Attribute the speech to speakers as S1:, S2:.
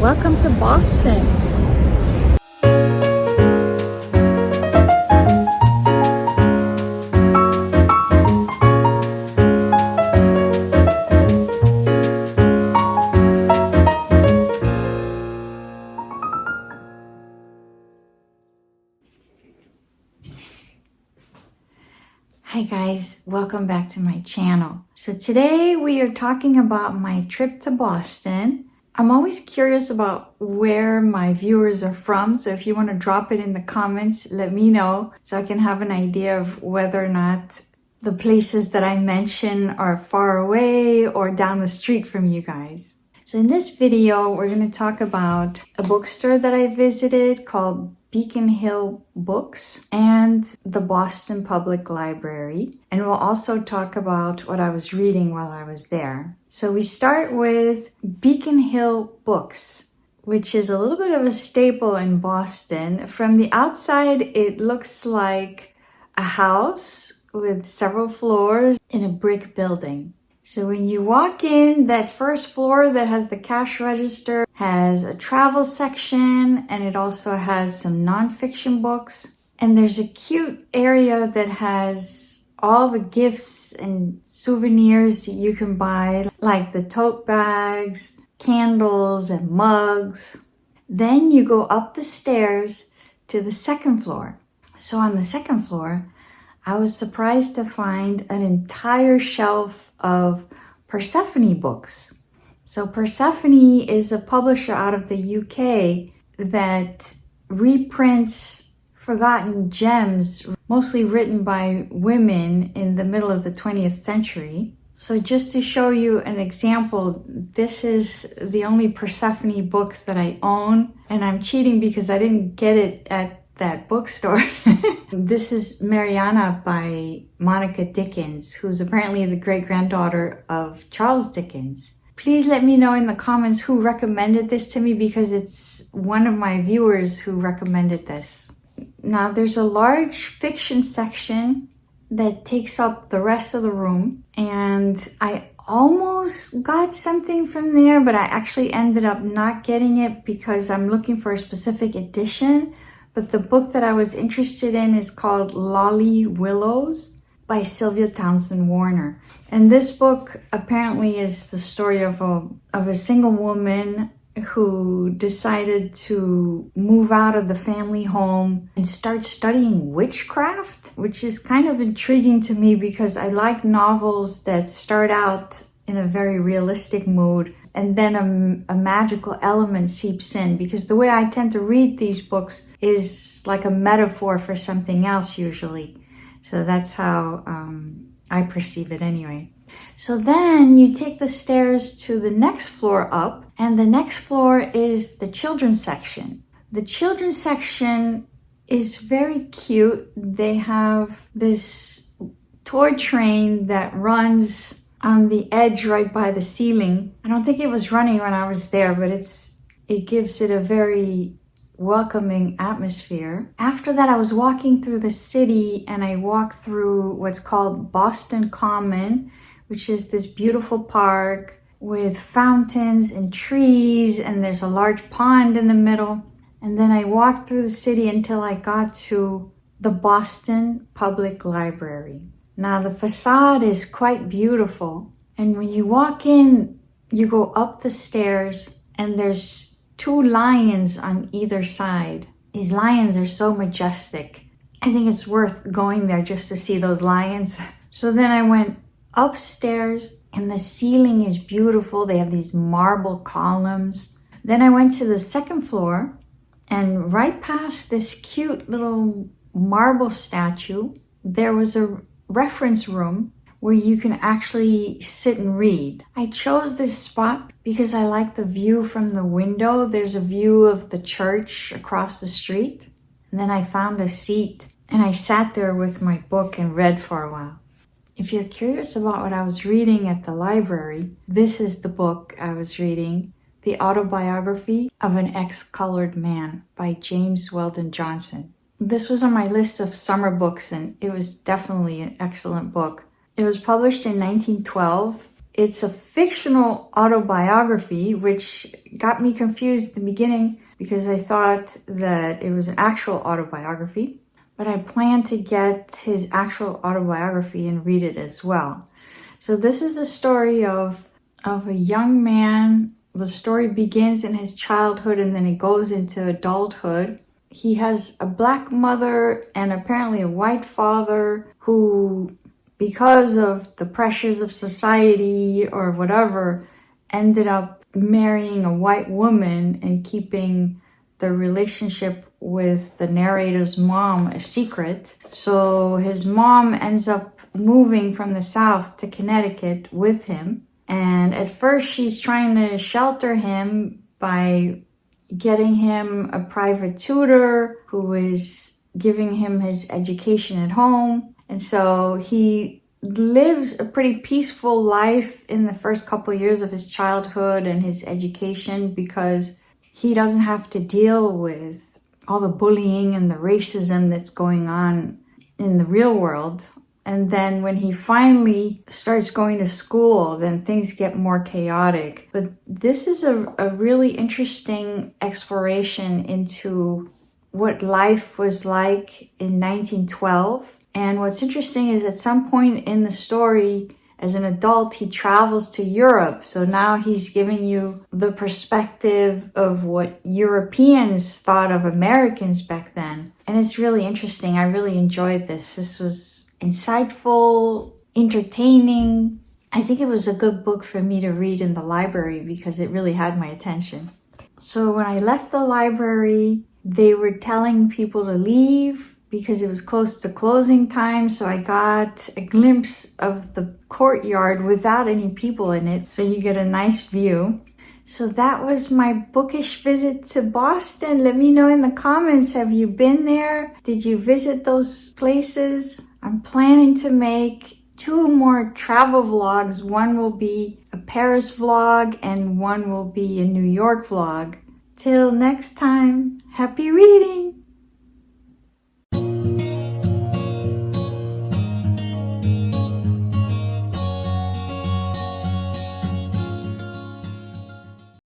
S1: Welcome to Boston. Hi guys, welcome back to my channel. So today we are talking about my trip to Boston. I'm always curious about where my viewers are from, so if you want to drop it in the comments, let me know so I can have an idea of whether or not the places that I mention are far away or down the street from you guys. So in this video, we're going to talk about a bookstore that I visited called Beacon Hill Books and the Boston Public Library. And we'll also talk about what I was reading while I was there. So we start with Beacon Hill Books, which is a little bit of a staple in Boston. From the outside, it looks like a house with several floors in a brick building. So when you walk in, that first floor that has the cash register has a travel section, and it also has some nonfiction books. And there's a cute area that has all the gifts and souvenirs you can buy, like the tote bags, candles, and mugs. Then you go up the stairs to the second floor. So on the second floor, I was surprised to find an entire shelf of Persephone books. So Persephone is a publisher out of the UK that reprints forgotten gems, mostly written by women in the middle of the 20th century. So just to show you an example, this is the only Persephone book that I own, and I'm cheating because I didn't get it at that bookstore. This is Mariana by Monica Dickens, who's apparently the great-granddaughter of Charles Dickens. Please let me know in the comments who recommended this to me, because it's one of my viewers who recommended this. Now there's a large fiction section that takes up the rest of the room, and I almost got something from there, but I actually ended up not getting it because I'm looking for a specific edition. But the book that I was interested in is called Lolly Willowes by Sylvia Townsend Warner. And this book apparently is the story of a single woman who decided to move out of the family home and start studying witchcraft, which is kind of intriguing to me because I like novels that start out in a very realistic mood and then a magical element seeps in, because the way I tend to read these books is like a metaphor for something else usually. So that's how I perceive it anyway. So then you take the stairs to the next floor up, and the next floor is the children's section. The children's section is very cute. They have this toy train that runs on the edge right by the ceiling. I don't think it was running when I was there, but it gives it a very welcoming atmosphere. After that, I was walking through the city, and I walked through what's called Boston Common, which is this beautiful park with fountains and trees, and there's a large pond in the middle. And then I walked through the city until I got to the Boston Public Library. Now the facade is quite beautiful, and when you walk in, you go up the stairs, and there's two lions on either side. These lions are so majestic. I think it's worth going there just to see those lions. So then I went upstairs, and the ceiling is beautiful. They have these marble columns. Then I went to the second floor, and right past this cute little marble statue, there was a reference room where you can actually sit and read. I chose this spot because I like the view from the window. There's a view of the church across the street. And then I found a seat, and I sat there with my book and read for a while. If you're curious about what I was reading at the library, this is the book I was reading, The Autobiography of an Ex-Colored Man by James Weldon Johnson. This was on my list of summer books, and it was definitely an excellent book. It was published in 1912. it's a fictional autobiography, which got me confused in the beginning because I thought that it was an actual autobiography. But I plan to get his actual autobiography and read it as well. So this is the story of a young man. The story begins in his childhood and then it goes into adulthood. He has a black mother and apparently a white father who, because of the pressures of society or whatever, ended up marrying a white woman and keeping the relationship with the narrator's mom a secret. So his mom ends up moving from the South to Connecticut with him. And at first she's trying to shelter him by getting him a private tutor who is giving him his education at home. And so he lives a pretty peaceful life in the first couple of years of his childhood and his education because he doesn't have to deal with all the bullying and the racism that's going on in the real world. And then when he finally starts going to school, then things get more chaotic. But this is a really interesting exploration into what life was like in 1912. And what's interesting is at some point in the story, as an adult, he travels to Europe. So now he's giving you the perspective of what Europeans thought of Americans back then. And it's really interesting. I really enjoyed this. This was insightful, entertaining. I think it was a good book for me to read in the library because it really had my attention. So when I left the library, they were telling people to leave because it was close to closing time. So I got a glimpse of the courtyard without any people in it. So you get a nice view. So that was my bookish visit to Boston. Let me know in the comments, have you been there? Did you visit those places? I'm planning to make 2 more travel vlogs. One will be a Paris vlog and one will be a New York vlog. Till next time, happy reading!